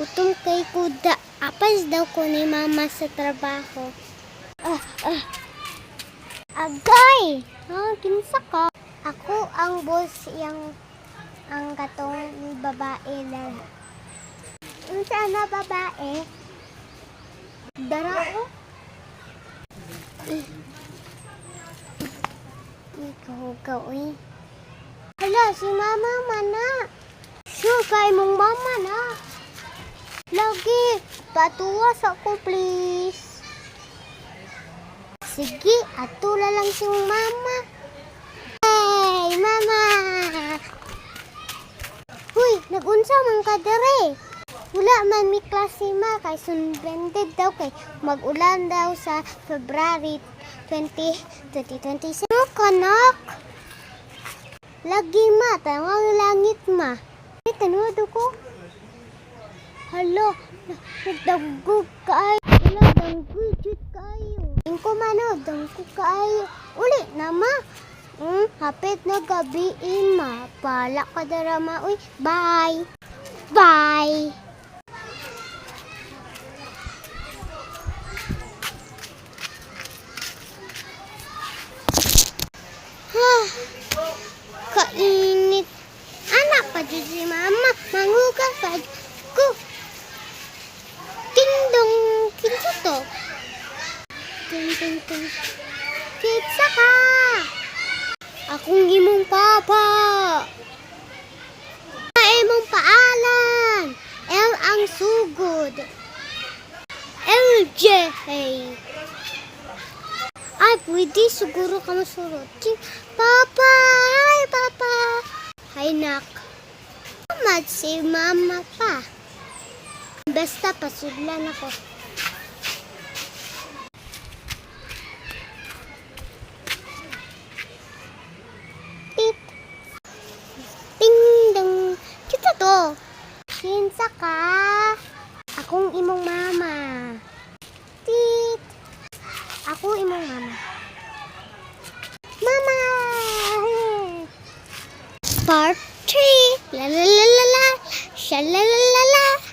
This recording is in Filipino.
Gutom kay kuda. Apas daw ko ni mama sa trabaho. Agay! Kinsa ka? Ako ang boss ang katong babae na. Unsa na babae? Darao? Ikaw, uy. Hala, si mama mana. Sure, kay mong mama na. Lagi, patuwas ako please. Sige, atula lang si mama. Hey, mama! Huy, nagunsa man ka dere. Wala man mi klase ma kay suspended daw kay mag-ulan daw sa February 2026. Ano kanak? Lagi ma, tawang langit ma. Ay, tanood ko. Hala, nagdagog kaayo. Wala, danggog jud kaayo. Ingko mano, danggog kaayo. Uli na ma. Hapit na gabi ma. Pala ka darama. Uy, bye. Bye. Kainit. Anak pa dyan si mama. Mangugas pa ko. Ting-dong. Kinsa to? Ting-ting-ting. Kitsa ka. Akong imong papa. Imong paalan. L ang sugod. LJ. Ay, pwede siguro ka masurot. Papa! Hi, Papa! Hi, nak. Mat si mama pa. Basta pasudlan ako. Tip. Ting-dong. Kita to. Kinsa ka? Akong imong mama. Tit. Ako imong mama. Mama! Part 3. La la la la la. Sha la la la la.